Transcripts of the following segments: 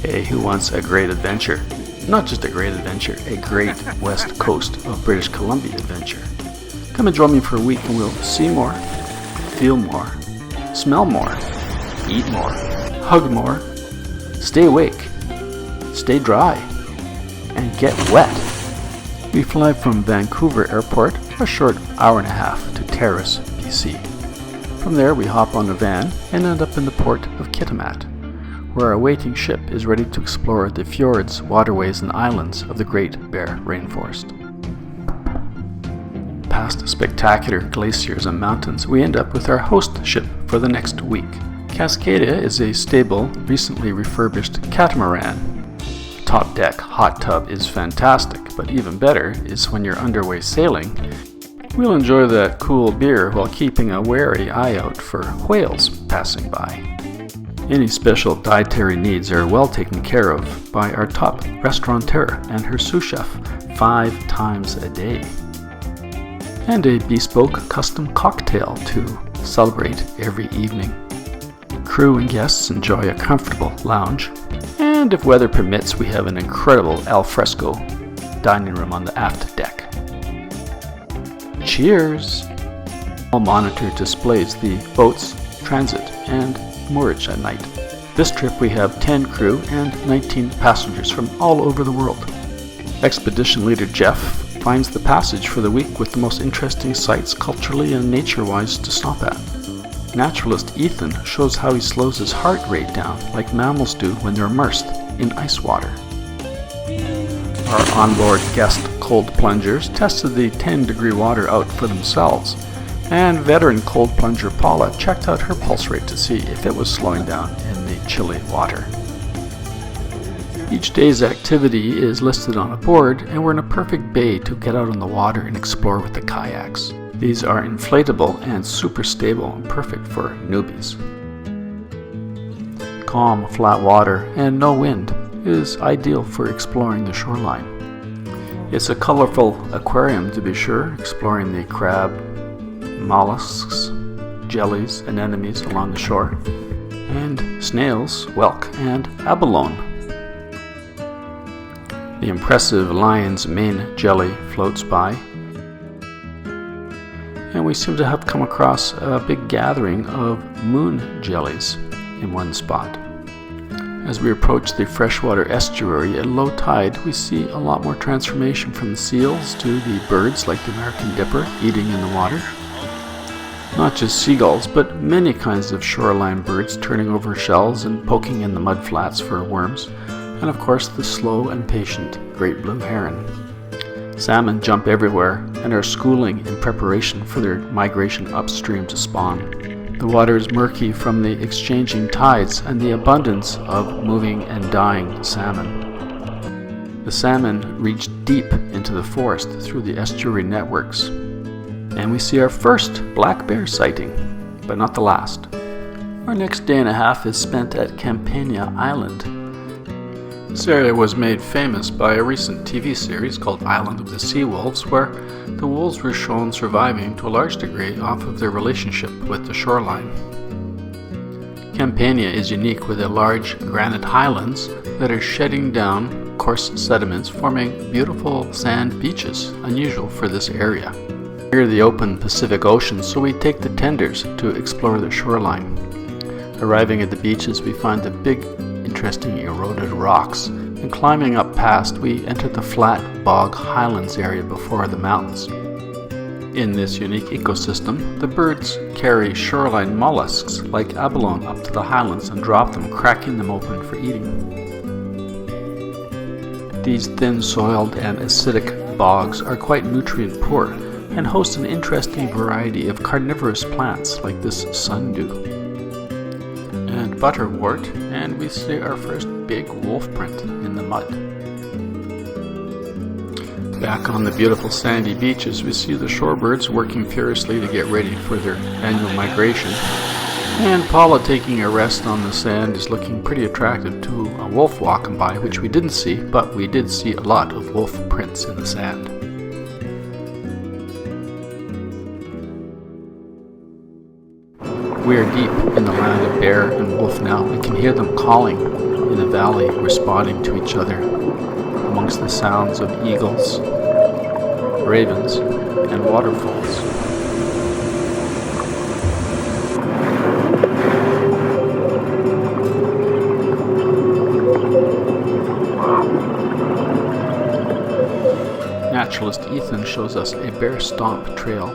Hey, who wants a great adventure? Not just a great adventure, a great west coast of British Columbia adventure. Come and join me for a week and we'll see more, feel more, smell more, eat more, hug more, stay awake, stay dry, and get wet. We fly from Vancouver Airport, a short hour and a half, to Terrace, BC. From there we hop on a van and end up in the port of Kitimat, where our waiting ship is ready to explore the fjords, waterways, and islands of the Great Bear Rainforest. Past spectacular glaciers and mountains, we end up with our host ship for the next week. Cascadia is a stable, recently refurbished catamaran. Top deck hot tub is fantastic, but even better is when you're underway sailing. We'll enjoy that cool beer while keeping a wary eye out for whales passing by. Any special dietary needs are well taken care of by our top restaurateur and her sous chef 5 times a day. And a bespoke custom cocktail to celebrate every evening. Crew and guests enjoy a comfortable lounge, and if weather permits, we have an incredible al fresco dining room on the aft deck. Cheers! All monitor displays the boats, transit, and moorage at night. This trip we have 10 crew and 19 passengers from all over the world. Expedition leader Jeff finds the passage for the week with the most interesting sights culturally and nature-wise to stop at. Naturalist Ethan shows how he slows his heart rate down like mammals do when they're immersed in ice water. Our onboard guest cold plungers tested the 10-degree water out for themselves, and veteran cold plunger Paula checked out her pulse rate to see if it was slowing down in the chilly water. Each day's activity is listed on a board, and we're in a perfect bay to get out on the water and explore with the kayaks. These are inflatable and super stable and perfect for newbies. Calm, flat water and no wind is ideal for exploring the shoreline. It's a colorful aquarium to be sure, exploring the crab, mollusks, jellies, anemones along the shore, and snails, whelk, and abalone. The impressive lion's mane jelly floats by, and we seem to have come across a big gathering of moon jellies in one spot. As we approach the freshwater estuary at low tide, we see a lot more transformation from the seals to the birds like the American dipper eating in the water. Not just seagulls, but many kinds of shoreline birds turning over shells and poking in the mud flats for worms, and of course the slow and patient great blue heron. Salmon jump everywhere and are schooling in preparation for their migration upstream to spawn. The water is murky from the exchanging tides and the abundance of moving and dying salmon. The salmon reach deep into the forest through the estuary networks. And we see our first black bear sighting, but not the last. Our next day and a half is spent at Campania Island. This area was made famous by a recent TV series called Island of the Sea Wolves, where the wolves were shown surviving to a large degree off of their relationship with the shoreline. Campania is unique with the large granite highlands that are shedding down coarse sediments, forming beautiful sand beaches, unusual for this area. Near the open Pacific Ocean, so we take the tenders to explore the shoreline. Arriving at the beaches, we find the big, interesting eroded rocks, and climbing up past, we enter the flat bog highlands area before the mountains. In this unique ecosystem, the birds carry shoreline mollusks like abalone up to the highlands and drop them, cracking them open for eating. These thin-soiled and acidic bogs are quite nutrient poor and host an interesting variety of carnivorous plants like this sundew and butterwort, and we see our first big wolf print in the mud. Back on the beautiful sandy beaches, we see the shorebirds working furiously to get ready for their annual migration, and Paula taking a rest on the sand is looking pretty attractive to a wolf walking by, which we didn't see, but we did see a lot of wolf prints in the sand. We are deep in the land of bear and wolf now and can hear them calling in the valley responding to each other amongst the sounds of eagles, ravens, and waterfalls. Naturalist Ethan shows us a bear stomp trail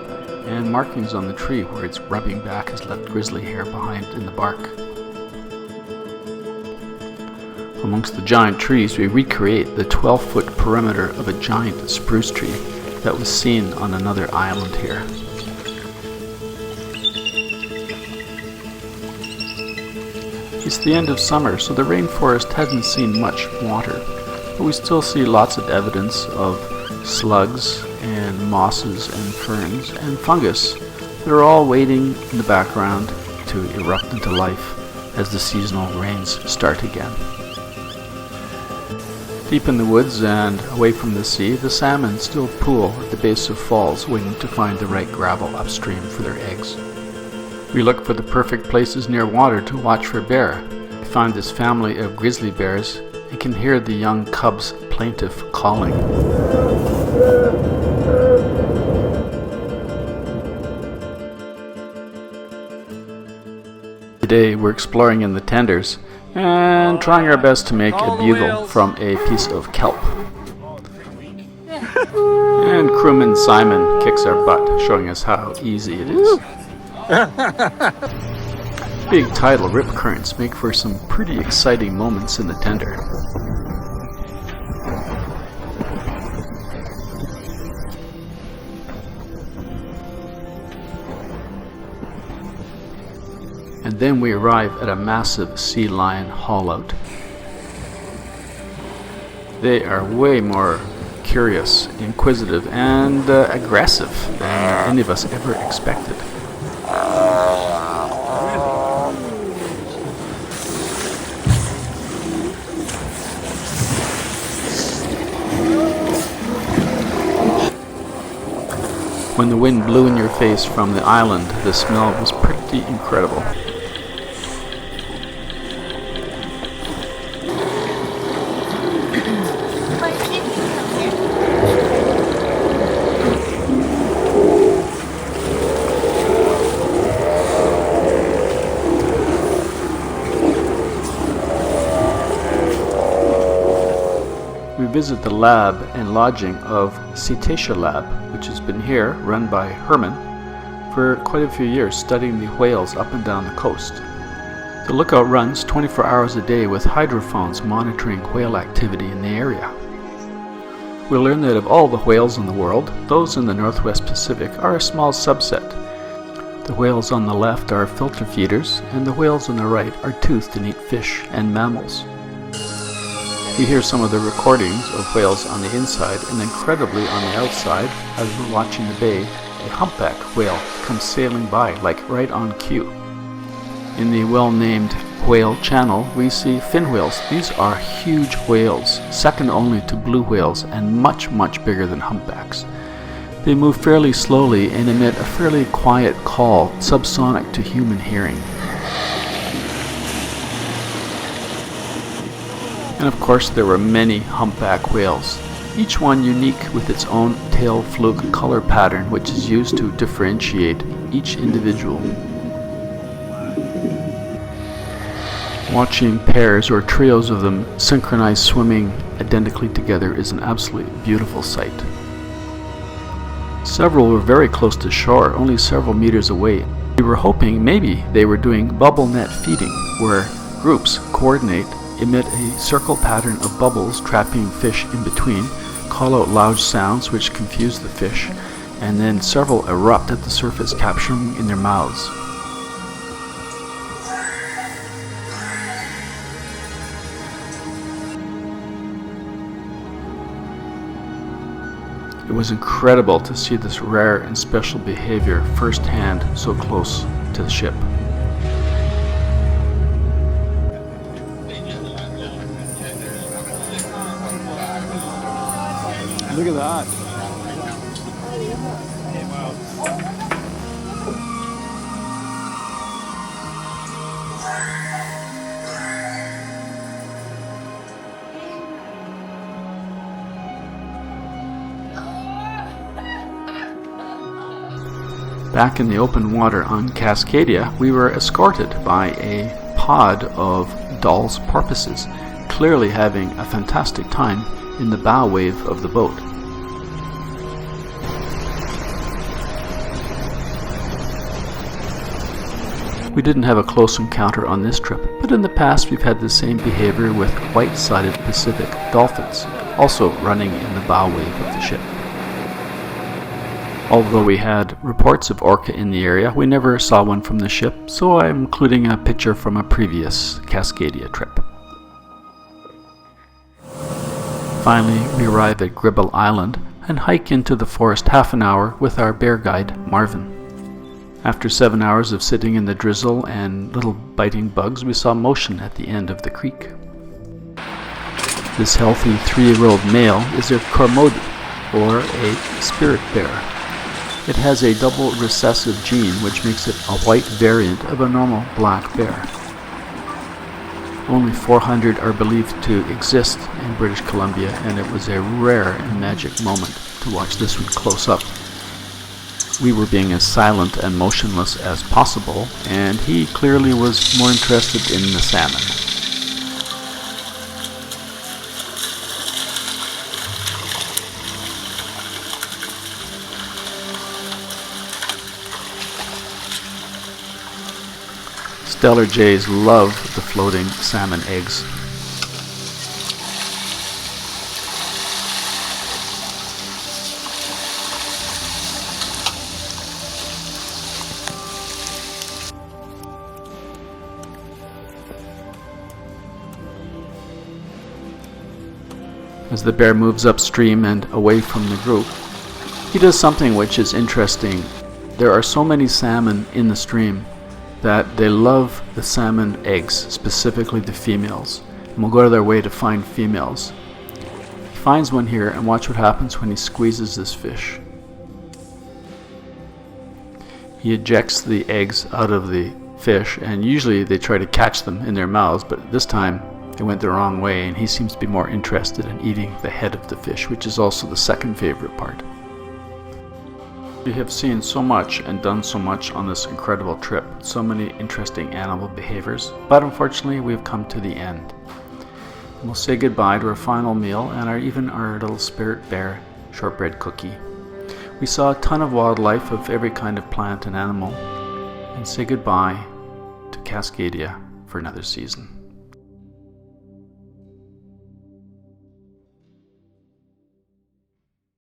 and markings on the tree where its rubbing back has left grizzly hair behind in the bark. Amongst the giant trees, we recreate the 12-foot perimeter of a giant spruce tree that was seen on another island here. It's the end of summer, so the rainforest hasn't seen much water, but we still see lots of evidence of slugs and mosses and ferns and fungus that are all waiting in the background to erupt into life as the seasonal rains start again. Deep in the woods and away from the sea, the salmon still pool at the base of falls, waiting to find the right gravel upstream for their eggs. We look for the perfect places near water to watch for bear. We find this family of grizzly bears and can hear the young cubs' plaintive calling. Today we're exploring in the tenders and trying our best to make a bugle from a piece of kelp. And crewman Simon kicks our butt, showing us how easy it is. Big tidal rip currents make for some pretty exciting moments in the tender. And then we arrive at a massive sea lion haulout. They are way more curious, inquisitive, and aggressive than any of us ever expected. When the wind blew in your face from the island, the smell was pretty incredible. We visit the lab and lodging of Cetacea Lab, which has been here, run by Herman, for quite a few years, studying the whales up and down the coast. The lookout runs 24 hours a day with hydrophones monitoring whale activity in the area. We learn that of all the whales in the world, those in the Northwest Pacific are a small subset. The whales on the left are filter feeders, and the whales on the right are toothed and eat fish and mammals. We hear some of the recordings of whales on the inside, and incredibly on the outside, as we're watching the bay, a humpback whale comes sailing by, like right on cue. In the well-named whale channel, we see fin whales. These are huge whales, second only to blue whales, and much, much bigger than humpbacks. They move fairly slowly and emit a fairly quiet call, subsonic to human hearing. And of course there were many humpback whales, each one unique with its own tail fluke color pattern, which is used to differentiate each individual. Watching pairs or trios of them synchronized swimming identically together is an absolutely beautiful sight. Several were very close to shore, only several meters away. We were hoping maybe they were doing bubble net feeding, where groups coordinate, emit a circle pattern of bubbles trapping fish in between, call out loud sounds which confuse the fish, and then several erupt at the surface, capturing in their mouths. It was incredible to see this rare and special behavior firsthand so close to the ship. Look at that. Back in the open water on Cascadia, we were escorted by a pod of Dall's porpoises, clearly having a fantastic time in the bow wave of the boat. We didn't have a close encounter on this trip, but in the past we've had the same behavior with white-sided Pacific dolphins, also running in the bow wave of the ship. Although we had reports of orca in the area, we never saw one from the ship, so I'm including a picture from a previous Cascadia trip. Finally, we arrive at Gribble Island and hike into the forest half an hour with our bear guide, Marvin. After 7 hours of sitting in the drizzle and little biting bugs, we saw motion at the end of the creek. This healthy 3-year-old male is a Cormodi, or a spirit bear. It has a double recessive gene which makes it a white variant of a normal black bear. Only 400 are believed to exist in British Columbia, and it was a rare and magic moment to watch this one close up. We were being as silent and motionless as possible, and he clearly was more interested in the salmon. Stellar jays love the floating salmon eggs. As the bear moves upstream and away from the group, he does something which is interesting. There are so many salmon in the stream that they love the salmon eggs, specifically the females, and will go to their way to find females. He finds one here, and watch what happens when he squeezes this fish. He ejects the eggs out of the fish, and usually they try to catch them in their mouths, but this time they went the wrong way, and he seems to be more interested in eating the head of the fish, which is also the second favorite part. We have seen so much and done so much on this incredible trip, so many interesting animal behaviors, but unfortunately we've come to the end. We'll say goodbye to our final meal and our little spirit bear shortbread cookie. We saw a ton of wildlife of every kind of plant and animal, and say goodbye to Cascadia for another season.